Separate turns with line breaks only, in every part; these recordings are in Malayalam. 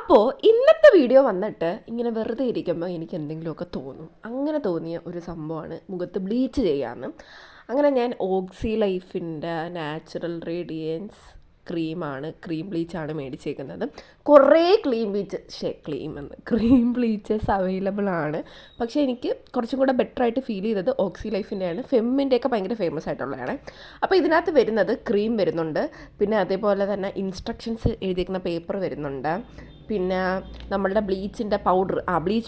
അപ്പോൾ ഇന്നത്തെ വീഡിയോ വന്നിട്ട് ഇങ്ങനെ വെറുതെ ഇരിക്കുമ്പോൾ എനിക്ക് എന്തെങ്കിലുമൊക്കെ തോന്നും. അങ്ങനെ തോന്നിയ ഒരു സംഭവമാണ് മുഖത്ത് ബ്ലീച്ച് ചെയ്യാമെന്ന്. അങ്ങനെ ഞാൻ ഓക്സി ലൈഫിൻ്റെ നാച്ചുറൽ റേഡിയൻസ് ക്രീം ബ്ലീച്ചാണ് മേടിച്ചേക്കുന്നത്. കുറേ ക്രീം ബ്ലീച്ചസ് അവൈലബിൾ ആണ്. പക്ഷേ എനിക്ക് കുറച്ചും കൂടെ ബെറ്ററായിട്ട് ഫീൽ ചെയ്തത് ഓക്സി ലൈഫിൻ്റെയാണ്. ഫെമ്മിൻ്റെയൊക്കെ ഭയങ്കര ഫേമസ് ആയിട്ടുള്ളതാണ്. അപ്പോൾ ഇതിനകത്ത് വരുന്നത് ക്രീം വരുന്നുണ്ട്, പിന്നെ അതേപോലെ തന്നെ ഇൻസ്ട്രക്ഷൻസ് എഴുതിയിരിക്കുന്ന പേപ്പർ വരുന്നുണ്ട്, പിന്നെ നമ്മളുടെ ബ്ലീച്ച്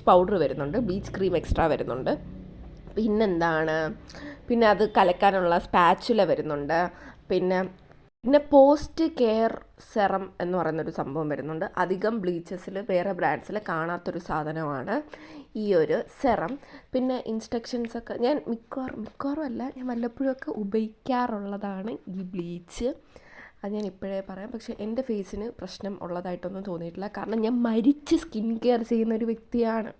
പൗഡർ വരുന്നുണ്ട്, ബ്ലീച്ച് ക്രീം എക്സ്ട്രാ വരുന്നുണ്ട്, പിന്നെന്താണ്, പിന്നെ അത് കലക്കാനുള്ള സ്പാച്ചുല വരുന്നുണ്ട്, പിന്നെ പിന്നെ പോസ്റ്റ് കെയർ സെറം എന്ന് പറയുന്നൊരു സംഭവം വരുന്നുണ്ട്. അധികം ബ്ലീച്ചസിൽ വേറെ ബ്രാൻഡ്സിൽ കാണാത്തൊരു സാധനമാണ് ഈ ഒരു സെറം. പിന്നെ ഇൻസ്ട്രക്ഷൻസൊക്കെ ഞാൻ മിക്കവാറും അല്ല, ഞാൻ വല്ലപ്പോഴൊക്കെ ഉപയോഗിക്കാറുള്ളതാണ് ഈ ബ്ലീച്ച്. അത് ഞാൻ ഇപ്പോഴേ പറയാം. പക്ഷേ എൻ്റെ ഫേസിന് പ്രശ്നം ഉള്ളതായിട്ടൊന്നും തോന്നിയിട്ടില്ല. കാരണം ഞാൻ മരിച്ച് സ്കിൻ കെയർ ചെയ്യുന്നൊരു വ്യക്തിയാണ്.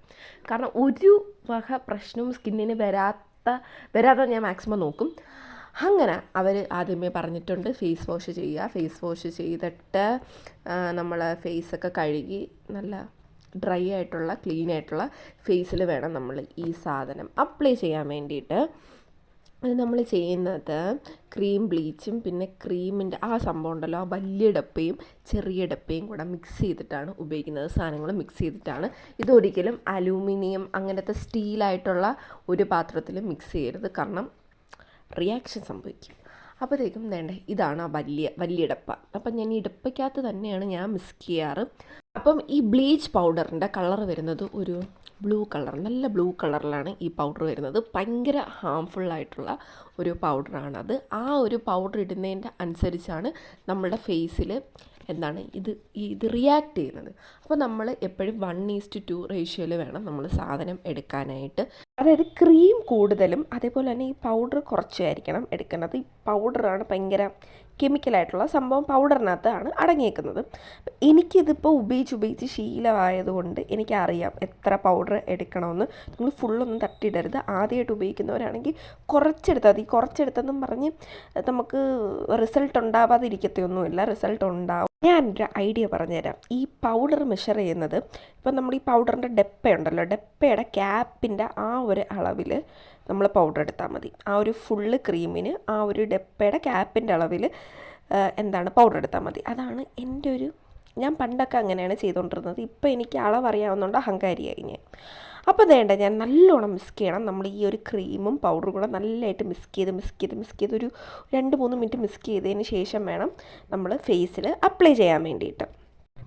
കാരണം ഒരു വക പ്രശ്നവും സ്കിന്നിന് വരാതെ ഞാൻ മാക്സിമം നോക്കും. അങ്ങനെ അവർ ആദ്യമേ പറഞ്ഞിട്ടുണ്ട് ഫേസ് വാഷ് ചെയ്യുക. ഫേസ് വാഷ് ചെയ്തിട്ട് നമ്മൾ ഫേസൊക്കെ കഴുകി നല്ല ഡ്രൈ ആയിട്ടുള്ള ക്ലീൻ ആയിട്ടുള്ള ഫേസിൽ വേണം നമ്മൾ ഈ സാധനം അപ്ലൈ ചെയ്യാൻ വേണ്ടിയിട്ട്. അത് നമ്മൾ ചെയ്യുന്നത് ക്രീം ബ്ലീച്ചും പിന്നെ ക്രീമിൻ്റെ ആ സംഭവം ഉണ്ടല്ലോ, ആ വലിയ ഡപ്പയും ചെറിയ ഡപ്പയും കൂടെ മിക്സ് ചെയ്തിട്ടാണ് ഉപയോഗിക്കുന്നത്. സാധനങ്ങൾ മിക്സ് ചെയ്തിട്ടാണ്. ഇതൊരിക്കലും അലൂമിനിയം അങ്ങനത്തെ സ്റ്റീലായിട്ടുള്ള ഒരു പാത്രത്തിൽ മിക്സ് ചെയ്യരുത്, കാരണം റിയാക്ഷൻ സംഭവിക്കും. അപ്പോഴത്തേക്കും വേണ്ടേ ഇതാണ് ആ വലിയ ഡപ്പ. അപ്പം ഞാൻ ഈ ഡപ്പയ്ക്കകത്ത് തന്നെയാണ് ഞാൻ മിക്സ് ചെയ്യാറ്. അപ്പം ഈ ബ്ലീച്ച് പൗഡറിൻ്റെ കളർ വരുന്നത് ഒരു നല്ല ബ്ലൂ കളറിലാണ് ഈ പൗഡർ വരുന്നത്. ഭയങ്കര ഹാംഫുള്ളായിട്ടുള്ള ഒരു പൗഡറാണത്. ആ ഒരു പൗഡർ ഇടുന്നതിൻ്റെ അനുസരിച്ചാണ് നമ്മുടെ ഫേസിൽ ഇത് റിയാക്ട് ചെയ്യുന്നത്. അപ്പോൾ നമ്മൾ എപ്പോഴും 1:2 റേഷ്യോയിൽ വേണം നമ്മൾ സാധനം എടുക്കാനായിട്ട്. അതായത് ക്രീം കൂടുതലും അതേപോലെ തന്നെ ഈ പൗഡർ കുറച്ചായിരിക്കണം എടുക്കുന്നത്. ഈ പൗഡറാണ് ഭയങ്കര കെമിക്കലായിട്ടുള്ള സംഭവം, പൗഡറിനകത്താണ് അടങ്ങിയേക്കുന്നത്. എനിക്കിതിപ്പോൾ ഉപയോഗിച്ച് ശീലമായതുകൊണ്ട് എനിക്കറിയാം എത്ര പൗഡർ എടുക്കണമെന്ന്. നിങ്ങൾ ഫുള്ളൊന്നും തട്ടിയിടരുത്. ആദ്യമായിട്ട് ഉപയോഗിക്കുന്നവരാണെങ്കിൽ കുറച്ചെടുത്താൽ മതി. കുറച്ചെടുത്തെന്നും പറഞ്ഞ് നമുക്ക് റിസൾട്ട് ഉണ്ടാവാതിരിക്കത്തൊന്നുമില്ല, റിസൾട്ട് ഉണ്ടാവും. ഞാനൊരു ഐഡിയ പറഞ്ഞുതരാം. ഈ പൗഡർ മെഷർ ചെയ്യുന്നത്, ഇപ്പം നമ്മൾ ഈ പൗഡറിൻ്റെ ഡപ്പയുണ്ടല്ലോ, ഡപ്പയുടെ ക്യാപ്പിൻ്റെ ആ ഒരു അളവിൽ നമ്മൾ പൗഡർ എടുത്താൽ മതി. ആ ഒരു ഫുള്ള് ക്രീമിന് ആ ഒരു ഡപ്പയുടെ ക്യാപ്പിൻ്റെ അളവിൽ പൗഡർ എടുത്താൽ മതി. അതാണ് ഞാൻ പണ്ടൊക്കെ അങ്ങനെയാണ് ചെയ്തുകൊണ്ടിരുന്നത്. ഇപ്പോൾ എനിക്ക് അളവറിയാവുന്നതുകൊണ്ട് അഹങ്കാരിയായി ഞാൻ. അപ്പോൾ ഞാൻ നല്ലോണം മിക്സ് ചെയ്യണം. നമ്മൾ ഈ ഒരു ക്രീമും പൗഡറും കൂടെ നല്ലതായിട്ട് മിക്സ് ചെയ്ത് ഒരു 2-3 മിനിറ്റ് മിക്സ് ചെയ്തതിന് ശേഷം വേണം നമ്മൾ ഫേസിൽ അപ്ലൈ ചെയ്യാൻ വേണ്ടിയിട്ട്.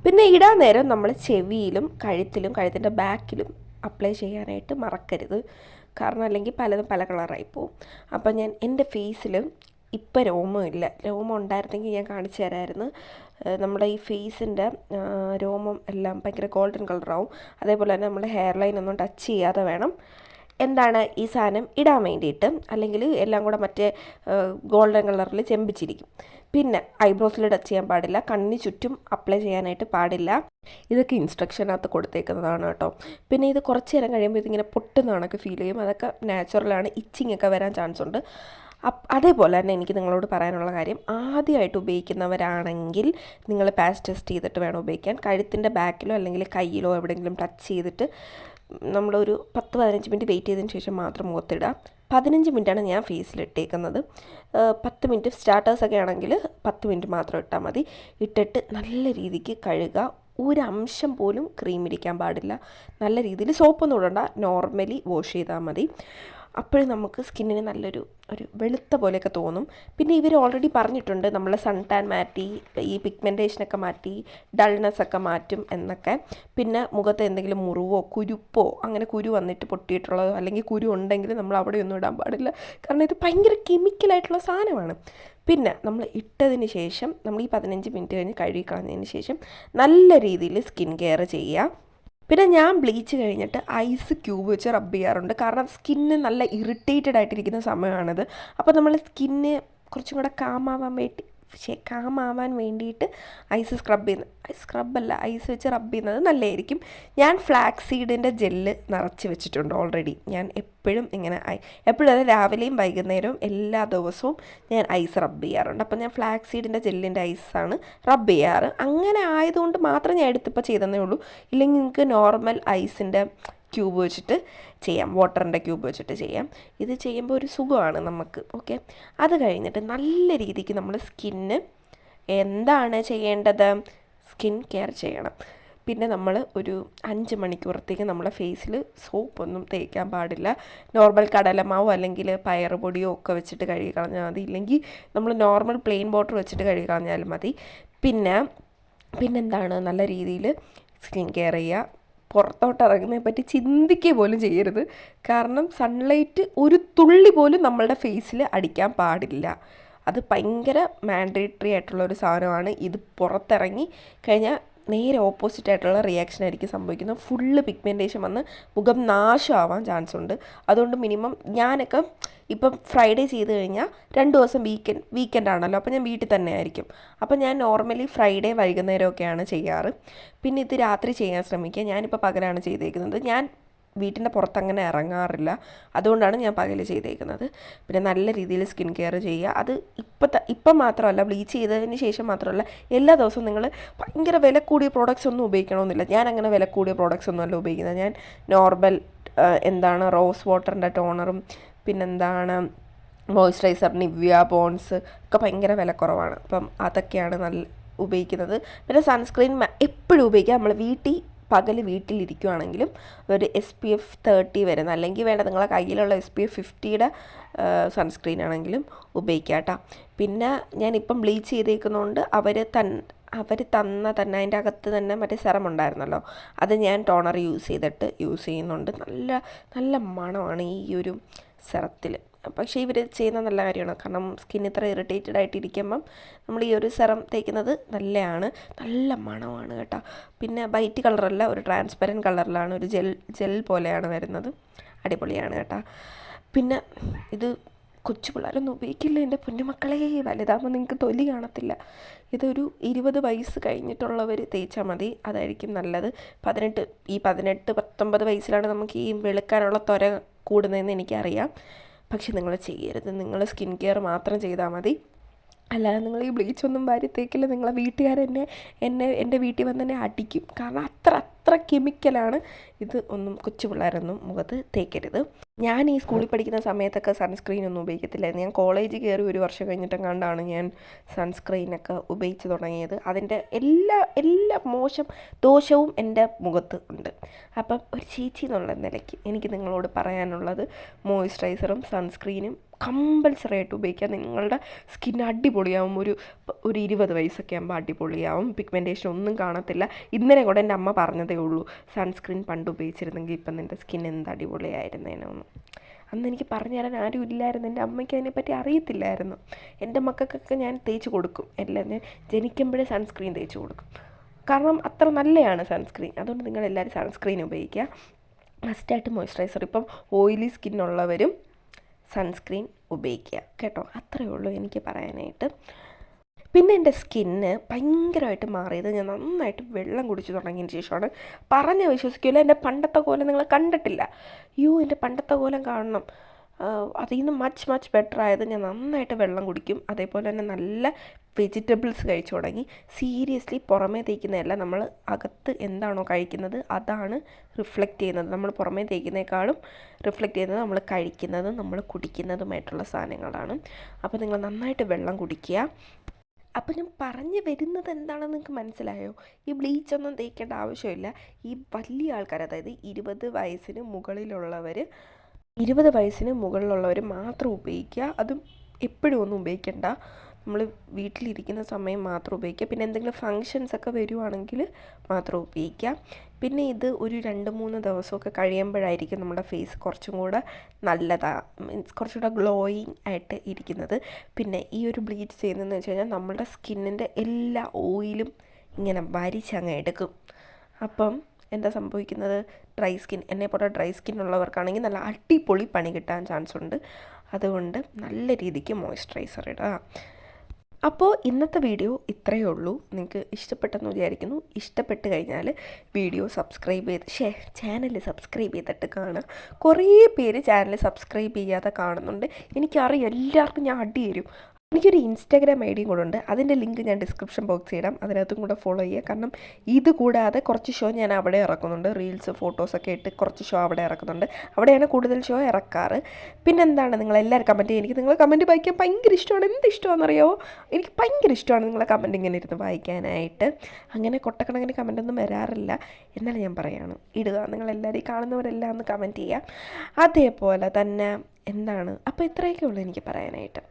പിന്നെ ഇടാൻ നേരം നമ്മൾ ചെവിയിലും കഴുത്തിൻ്റെ ബാക്കിലും അപ്ലൈ ചെയ്യാനായിട്ട് മറക്കരുത്. കാരണം അല്ലെങ്കിൽ പലതും പല കളറായി പോവും. അപ്പോൾ ഞാൻ എൻ്റെ ഫേസിൽ ഇപ്പം രോമമില്ല. രോമം ഉണ്ടായിരുന്നെങ്കിൽ ഞാൻ കാണിച്ചു തരാമായിരുന്നു. നമ്മുടെ ഈ ഫേസിൻ്റെ രോമം എല്ലാം ഭയങ്കര ഗോൾഡൻ കളറാവും. അതേപോലെ തന്നെ നമ്മുടെ ഹെയർ ലൈൻ ഒന്നും ടച്ച് ചെയ്യാതെ വേണം ഈ സാധനം ഇടാൻ വേണ്ടിയിട്ട്. അല്ലെങ്കിൽ എല്ലാം കൂടെ മറ്റേ ഗോൾഡൻ കളറിൽ ചെമ്പിച്ചിരിക്കും. പിന്നെ ഐബ്രോസിൽ ടച്ച് ചെയ്യാൻ പാടില്ല, കണ്ണിന് ചുറ്റും അപ്ലൈ ചെയ്യാനായിട്ട് പാടില്ല. ഇതൊക്കെ ഇൻസ്ട്രക്ഷനകത്ത് കൊടുത്തേക്കുന്നതാണ് കേട്ടോ. പിന്നെ ഇത് കുറച്ച് നേരം കഴിയുമ്പോൾ ഇതിങ്ങനെ പൊട്ടുന്ന കണക്ക് ഫീൽ ചെയ്യും. അതൊക്കെ നാച്ചുറലാണ്. ഇച്ചിങ് ഒക്കെ വരാൻ ചാൻസ് ഉണ്ട്. അതേപോലെ തന്നെ എനിക്ക് നിങ്ങളോട് പറയാനുള്ള കാര്യം, ആദ്യമായിട്ട് ഉപയോഗിക്കുന്നവരാണെങ്കിൽ നിങ്ങൾ പാച്ച് ടെസ്റ്റ് ചെയ്തിട്ട് വേണം ഉപയോഗിക്കാൻ. കഴുത്തിൻ്റെ ബാക്കിലോ അല്ലെങ്കിൽ കയ്യിലോ എവിടെയെങ്കിലും ടച്ച് ചെയ്തിട്ട് നമ്മളൊരു 10-15 മിനിറ്റ് വെയിറ്റ് ചെയ്തതിന് ശേഷം മാത്രം മുഖത്തിടുക. 15 മിനിറ്റാണ് ഞാൻ ഫേസിലിട്ടേക്കുന്നത്. 10 മിനിറ്റ് സ്റ്റാർട്ടേഴ്സൊക്കെ ആണെങ്കിൽ 10 മിനിറ്റ് മാത്രം ഇട്ടാൽ മതി. ഇട്ടിട്ട് നല്ല രീതിക്ക് കഴുകുക. ഒരു അംശം പോലും ക്രീം ഇരിക്കാൻ പാടില്ല. നല്ല രീതിയിൽ സോപ്പൊന്നും ഇടണ്ട, നോർമലി വാഷ് ചെയ്താൽ മതി. അപ്പോഴും നമുക്ക് സ്കിന്നിന് നല്ലൊരു വെളുത്ത പോലെയൊക്കെ തോന്നും. പിന്നെ ഇവർ ഓൾറെഡി പറഞ്ഞിട്ടുണ്ട് നമ്മൾ സൺ ടാൻ മാറ്റി, ഈ പിഗ്മെൻറ്റേഷനൊക്കെ മാറ്റി, ഡൾനെസ്സൊക്കെ മാറ്റും എന്നൊക്കെ. പിന്നെ മുഖത്ത് എന്തെങ്കിലും മുറിവോ കുരുപ്പോ അങ്ങനെ കുരു വന്നിട്ട് പൊട്ടിയിട്ടുള്ളതോ അല്ലെങ്കിൽ കുരു ഉണ്ടെങ്കിൽ നമ്മൾ അവിടെയൊന്നും ഇടാൻ പാടില്ല. കാരണം ഇത് ഭയങ്കര കെമിക്കലായിട്ടുള്ള സാധനമാണ്. പിന്നെ നമ്മൾ ഇട്ടതിന് ശേഷം നമ്മൾ ഈ 15 മിനിറ്റ് കഴിഞ്ഞ് കഴുകി കളഞ്ഞതിന് ശേഷം നല്ല രീതിയിൽ സ്കിൻ കെയർ ചെയ്യുക. പിന്നെ ഞാൻ ബ്ലീച്ച് കഴിഞ്ഞിട്ട് ഐസ് ക്യൂബ് വെച്ച് റബ്ബ് ചെയ്യാറുണ്ട്. കാരണം സ്കിന്ന് നല്ല ഇറിറ്റേറ്റഡ് ആയിട്ടിരിക്കുന്ന സമയമാണിത്. അപ്പോൾ നമ്മൾ സ്കിന്ന് കുറച്ചും കൂടെ കാമാവാൻ കാമാവാൻ വേണ്ടിയിട്ട് ഐസ് സ്ക്രബല്ല ഐസ് വെച്ച് റബ്ബ് ചെയ്യുന്നത് നല്ലതായിരിക്കും. ഞാൻ ഫ്ലാക്സ് സീഡിൻ്റെ ജെല്ല് നിറച്ച് വെച്ചിട്ടുണ്ട് ഓൾറെഡി. ഞാൻ എപ്പോഴും ഇങ്ങനെ എപ്പോഴും അത് രാവിലെയും വൈകുന്നേരവും എല്ലാ ദിവസവും ഞാൻ ഐസ് റബ്ബ് ചെയ്യാറുണ്ട്. അപ്പോൾ ഞാൻ ഫ്ലാക്സ് സീഡിൻ്റെ ജെല്ലിൻ്റെ ഐസാണ് റബ്ബ് ചെയ്യാറ്. അങ്ങനെ ആയതുകൊണ്ട് മാത്രം ഞാൻ എടുത്തിപ്പോൾ ചെയ്തതേ ഉള്ളൂ. ഇല്ലെങ്കിൽ നിങ്ങൾക്ക് നോർമൽ ഐസിൻ്റെ ക്യൂബ് വെച്ചിട്ട് ചെയ്യാം, വാട്ടറിൻ്റെ ക്യൂബ് വെച്ചിട്ട് ചെയ്യാം. ഇത് ചെയ്യുമ്പോൾ ഒരു സുഖമാണ് നമുക്ക്. ഓക്കെ, അത് കഴിഞ്ഞിട്ട് നല്ല രീതിക്ക് നമ്മൾ സ്കിന്ന് എന്താണ് ചെയ്യേണ്ടത്, സ്കിൻ കെയർ ചെയ്യണം. പിന്നെ നമ്മൾ ഒരു 5 മണിക്കൂറത്തേക്ക് നമ്മളെ ഫേസിൽ സോപ്പൊന്നും തേക്കാൻ പാടില്ല. നോർമൽ കടലമാവോ അല്ലെങ്കിൽ പയറ് പൊടിയോ ഒക്കെ വെച്ചിട്ട് കഴുകി കളഞ്ഞാൽ മതി. ഇല്ലെങ്കിൽ നമ്മൾ നോർമൽ പ്ലെയിൻ വാട്ടർ വെച്ചിട്ട് കഴുകി കളഞ്ഞാലും മതി. പിന്നെന്താണ് നല്ല രീതിയിൽ സ്കിൻ കെയർ ചെയ്യുക. പുറത്തോട്ട് ഇറങ്ങുന്നതിനെ പറ്റി ചിന്തിക്കുക പോലും ചെയ്യരുത്. കാരണം സൺലൈറ്റ് ഒരു തുള്ളി പോലും നമ്മളുടെ ഫേസിൽ അടിക്കാൻ പാടില്ല. അത് ഭയങ്കര മാൻഡേറ്ററി ആയിട്ടുള്ളൊരു സാധനമാണ്. ഇത് പുറത്തിറങ്ങി കഴിഞ്ഞാൽ നേരെ ഓപ്പോസിറ്റ് ആയിട്ടുള്ള റിയാക്ഷൻ ആയിരിക്കും സംഭവിക്കുന്നത്. ഫുള്ള് പിഗ്മെൻറ്റേഷൻ വന്ന് മുഖം നാശമാവാൻ ചാൻസ് ഉണ്ട്. അതുകൊണ്ട് മിനിമം ഞാനൊക്കെ ഇപ്പം ഫ്രൈഡേ ചെയ്ത് കഴിഞ്ഞാൽ 2 ദിവസം വീക്കെൻഡ് ആണല്ലോ, അപ്പോൾ ഞാൻ വീട്ടിൽ തന്നെ ആയിരിക്കും. അപ്പോൾ ഞാൻ നോർമലി ഫ്രൈഡേ വൈകുന്നേരമൊക്കെയാണ് ചെയ്യാറ്. പിന്നെ ഇത് രാത്രി ചെയ്യാൻ ശ്രമിക്കുക. ഞാനിപ്പോൾ പകലാണ് ചെയ്തേക്കുന്നത്. ഞാൻ വീട്ടിൻ്റെ പുറത്തങ്ങനെ ഇറങ്ങാറില്ല, അതുകൊണ്ടാണ് ഞാൻ പകൽ ചെയ്തേക്കുന്നത്. പിന്നെ നല്ല രീതിയിൽ സ്കിൻ കെയർ ചെയ്യുക. അത് ഇപ്പം മാത്രമല്ല, ബ്ലീച്ച് ചെയ്തതിന് ശേഷം മാത്രമല്ല, എല്ലാ ദിവസവും നിങ്ങൾ ഭയങ്കര വില കൂടിയ പ്രോഡക്റ്റ്സ് ഒന്നും ഉപയോഗിക്കണമെന്നില്ല. ഞാൻ അങ്ങനെ വില കൂടിയ പ്രോഡക്റ്റ്സ് ഒന്നും അല്ല ഉപയോഗിക്കുന്നത്. ഞാൻ നോർമൽ റോസ് വാട്ടറിൻ്റെ ടോണറും പിന്നെന്താണ് മോയ്സ്ചറൈസർ, നിവ്യ, പോൺസ് ഒക്കെ ഭയങ്കര വിലക്കുറവാണ്. അപ്പം അതൊക്കെയാണ് നല്ല ഉപയോഗിക്കുന്നത്. പിന്നെ സൺസ്ക്രീൻ എപ്പോഴും ഉപയോഗിക്കുക. നമ്മൾ പകൽ വീട്ടിലിരിക്കുകയാണെങ്കിലും ഒരു SPF 30 വരുന്ന, അല്ലെങ്കിൽ വേണ്ട നിങ്ങളെ കയ്യിലുള്ള SPF 50യുടെ സൺസ്ക്രീൻ ആണെങ്കിലും ഉപയോഗിക്കുക കേട്ടോ. പിന്നെ ഞാനിപ്പം ബ്ലീച്ച് ചെയ്തേക്കുന്നതുകൊണ്ട് അവർ തന്ന തന്നെ അതിൻ്റെ അകത്ത് തന്നെ മറ്റേ സെറം ഉണ്ടായിരുന്നല്ലോ, അത് ഞാൻ ടോണർ യൂസ് ചെയ്യുന്നുണ്ട്. നല്ല നല്ല മണമാണ് ഈ ഒരു സെറത്തിൽ. പക്ഷേ ഇവർ ചെയ്യുന്ന നല്ല കാര്യമാണ്. കാരണം സ്കിൻ ഇത്ര ഇറിറ്റേറ്റഡ് ആയിട്ടിരിക്കുമ്പം നമ്മൾ ഈ ഒരു സെറം തേക്കുന്നത് നല്ലതാണ്. നല്ല മണമാണ് കേട്ടോ. പിന്നെ വൈറ്റ് കളറല്ല, ഒരു ട്രാൻസ്പെറൻറ്റ് കളറിലാണ്, ഒരു ജെൽ പോലെയാണ് വരുന്നത്. അടിപൊളിയാണ് കേട്ടോ. പിന്നെ ഇത് കൊച്ചു പിള്ളേരൊന്നും ഉപയോഗിക്കില്ല എൻ്റെ പൊന്നുമക്കളെ. വലുതാകുമ്പോൾ നിങ്ങൾക്ക് തൊലി കാണത്തില്ല. ഇതൊരു 20 വയസ്സ് കഴിഞ്ഞിട്ടുള്ളവർ തേച്ചാൽ മതി, അതായിരിക്കും നല്ലത്. 18-19 വയസ്സിലാണ് നമുക്ക് ഈ വെളുക്കാനുള്ള ത്വര കൂടുന്നതെന്ന് എനിക്കറിയാം. പക്ഷെ നിങ്ങൾ ചെയ്യരുത്. നിങ്ങൾ സ്കിൻ കെയർ മാത്രം ചെയ്താൽ മതി. അല്ലാതെ നിങ്ങൾ ഈ ബ്ലീച്ചൊന്നും വാരി തേക്കില്ല. നിങ്ങളെ വീട്ടുകാരെന്നെ എൻ്റെ വീട്ടിൽ വന്ന് തന്നെ അടിക്കും. കാരണം അത്ര കെമിക്കലാണ് ഇത്. ഒന്നും കൊച്ചു പിള്ളേരൊന്നും മുഖത്ത് തേക്കരുത്. ഞാൻ ഈ സ്കൂളിൽ പഠിക്കുന്ന സമയത്തൊക്കെ സൺസ്ക്രീനൊന്നും ഉപയോഗിക്കത്തില്ലായിരുന്നു. ഞാൻ കോളേജിൽ കയറി 1 വർഷം കഴിഞ്ഞിട്ടെങ്ങാണ്ടാണ് ഞാൻ സൺസ്ക്രീനൊക്കെ ഉപയോഗിച്ച് തുടങ്ങിയത്. അതിൻ്റെ എല്ലാ ദോഷവും എൻ്റെ മുഖത്ത് ഉണ്ട്. അപ്പം ഒരു ചേച്ചി എന്നുള്ള നിലയ്ക്ക് എനിക്ക് നിങ്ങളോട് പറയാനുള്ളത്, മോയ്സ്ചറൈസറും സൺസ്ക്രീനും കമ്പൽസറി ആയിട്ട് ഉപയോഗിക്കുക. നിങ്ങളുടെ സ്കിൻ അടിപൊളിയാവും. ഒരു 20 വയസ്സൊക്കെ ആകുമ്പോൾ അടിപൊളിയാവും. പിഗ്മെൻറ്റേഷൻ ഒന്നും കാണത്തില്ല. ഇന്നലെ കൂടെ എൻ്റെ അമ്മ പറഞ്ഞതേ ഉള്ളൂ, സൺസ്ക്രീൻ പണ്ട് ഉപയോഗിച്ചിരുന്നെങ്കിൽ ഇപ്പം നിൻ്റെ സ്കിൻ എന്ത് അടിപൊളിയായിരുന്നേനൊന്ന്. അന്ന് എനിക്ക് പറഞ്ഞു തരാൻ ആരും ഇല്ലായിരുന്നു. എൻ്റെ അമ്മയ്ക്ക് അതിനെപ്പറ്റി അറിയത്തില്ലായിരുന്നു. എൻ്റെ മക്കൾക്കൊക്കെ ഞാൻ തേച്ച് കൊടുക്കും. എല്ലാം ഞാൻ ജനിക്കുമ്പോഴേ സൺസ്ക്രീൻ തേച്ച് കൊടുക്കും. കാരണം അത്ര നല്ലതാണ് സൺസ്ക്രീൻ. അതുകൊണ്ട് നിങ്ങളെല്ലാവരും സൺസ്ക്രീൻ ഉപയോഗിക്കുക. മസ്റ്റായിട്ട് മോയ്സ്ചറൈസർ. ഇപ്പം ഓയിലി സ്കിന്നുള്ളവരും സൺസ്ക്രീൻ ഉപയോഗിക്കുക കേട്ടോ. അത്രയേ ഉള്ളൂ എനിക്ക് പറയാനായിട്ട്. പിന്നെ എൻ്റെ സ്കിന്ന് ഭയങ്കരമായിട്ട് മാറിയത് ഞാൻ നന്നായിട്ട് വെള്ളം കുടിച്ച് തുടങ്ങിയതിന് ശേഷമാണ്. പറഞ്ഞ് വിശ്വസിക്കില്ല, എൻ്റെ പണ്ടത്തെ കോലം നിങ്ങൾ കണ്ടിട്ടില്ല. എൻ്റെ പണ്ടത്തെ കോലം കാണണം. അതിൽ നിന്ന് മച്ച് ബെറ്റർ ആയത്. ഞാൻ നന്നായിട്ട് വെള്ളം കുടിക്കും. അതേപോലെ തന്നെ നല്ല വെജിറ്റബിൾസ് കഴിച്ചു തുടങ്ങി. സീരിയസ്ലി പുറമേ തേക്കുന്നതല്ല, നമ്മൾ അകത്ത് എന്താണോ കഴിക്കുന്നത് അതാണ് റിഫ്ലക്റ്റ് ചെയ്യുന്നത്. നമ്മൾ പുറമേ തേക്കുന്നതിനേക്കാളും റിഫ്ലക്റ്റ് ചെയ്യുന്നത് നമ്മൾ കഴിക്കുന്നതും നമ്മൾ കുടിക്കുന്നതുമായിട്ടുള്ള സാധനങ്ങളാണ്. അപ്പോൾ നിങ്ങൾ നന്നായിട്ട് വെള്ളം കുടിക്കുക. അപ്പോൾ ഞാൻ പറഞ്ഞു വരുന്നത് എന്താണെന്ന് നിങ്ങൾക്ക് മനസ്സിലായോ? ഈ ബ്ലീച്ചൊന്നും തേക്കേണ്ട ആവശ്യമില്ല. ഈ വലിയ ആൾക്കാർ, അതായത് 20 വയസ്സിന് മുകളിലുള്ളവർ മാത്രം ഉപയോഗിക്കുക. അതും എപ്പോഴും ഒന്നും ഉപയോഗിക്കണ്ട. നമ്മൾ വീട്ടിലിരിക്കുന്ന സമയം മാത്രം ഉപയോഗിക്കുക. പിന്നെ എന്തെങ്കിലും ഫങ്ഷൻസൊക്കെ വരുവാണെങ്കിൽ മാത്രം ഉപയോഗിക്കുക. പിന്നെ ഇത് ഒരു 2-3 ദിവസമൊക്കെ കഴിയുമ്പോഴായിരിക്കും നമ്മുടെ ഫേസ് കുറച്ചും കൂടെ മീൻസ് കുറച്ചുകൂടെ ഗ്ലോയിങ് ആയിട്ട് ഇരിക്കുന്നത്. പിന്നെ ഈ ഒരു ബ്ലീച്ച് ചെയ്യുന്നതെന്ന് വെച്ച് കഴിഞ്ഞാൽ നമ്മുടെ സ്കിന്നിൻ്റെ എല്ലാ ഓയിലും ഇങ്ങനെ വലിച്ചങ്ങ് എടുക്കും. അപ്പം എന്താ സംഭവിക്കുന്നത്, എന്നെപ്പോലെ ഡ്രൈ സ്കിൻ ഉള്ളവർക്കാണെങ്കിൽ നല്ല അടിപൊളി പണി കിട്ടാൻ ചാൻസ് ഉണ്ട്. അതുകൊണ്ട് നല്ല രീതിക്ക് മോയ്സ്ചറൈസർ ഇടുക. അപ്പോൾ ഇന്നത്തെ വീഡിയോ ഇത്രയേ ഉള്ളൂ. നിങ്ങൾക്ക് ഇഷ്ടപ്പെട്ടെന്ന് വിചാരിക്കുന്നു. ഇഷ്ടപ്പെട്ട് കഴിഞ്ഞാൽ വീഡിയോ സബ്സ്ക്രൈബ് ചാനൽ സബ്സ്ക്രൈബ് ചെയ്തിട്ട് കാണുക. കുറേ പേര് ചാനൽ സബ്സ്ക്രൈബ് ചെയ്യാതെ കാണുന്നുണ്ട്. എനിക്കറിയാം എല്ലാവർക്കും ഞാൻ അടി തരും. എനിക്കൊരു ഇൻസ്റ്റാഗ്രാം ഐ ഡിയും കൂടെ ഉണ്ട്. അതിൻ്റെ ലിങ്ക് ഞാൻ ഡിസ്ക്രിപ്ഷൻ ബോക്സിൽ ഇടാം. അതിനകത്തും കൂടെ ഫോളോ ചെയ്യുക. കാരണം ഇത് കൂടാതെ കുറച്ച് ഷോ ഞാൻ അവിടെ ഇറക്കുന്നുണ്ട്. റീൽസ് ഫോട്ടോസൊക്കെ ഇട്ട് കുറച്ച് ഷോ അവിടെ ഇറക്കുന്നുണ്ട്. അവിടെയാണ് കൂടുതൽ ഷോ ഇറക്കാറ്. പിന്നെന്താണ്, നിങ്ങളെല്ലാവരും കമൻറ്റ് ചെയ്യുക. എനിക്ക് നിങ്ങളെ കമൻറ്റ് വായിക്കാൻ ഭയങ്കര ഇഷ്ടമാണ്. എന്ത് ഇഷ്ടമാണെന്നറിയാമോ? എനിക്ക് ഭയങ്കര ഇഷ്ടമാണ് നിങ്ങളെ കമൻറ്റ് ഇങ്ങനെ ഇരുന്ന് വായിക്കാനായിട്ട്. അങ്ങനെ കൊട്ടക്കണക്കിന് കമൻറ്റൊന്നും വരാറില്ല. എന്നാലും ഞാൻ പറയുകയാണ്, ഇടുക. നിങ്ങളെല്ലാവരും കാണുന്നവരെല്ലാം ഒന്ന് കമൻറ്റ് ചെയ്യുക. അതേപോലെ തന്നെ എന്താണ്, അപ്പോൾ ഇത്രയൊക്കെ ഉള്ളൂ എനിക്ക് പറയാനായിട്ട്.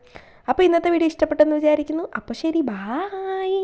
അപ്പോൾ ഇന്നത്തെ വീഡിയോ ഇഷ്ടപ്പെട്ടെന്ന് വിചാരിക്കുന്നു. അപ്പോൾ ശരി, ബായ്.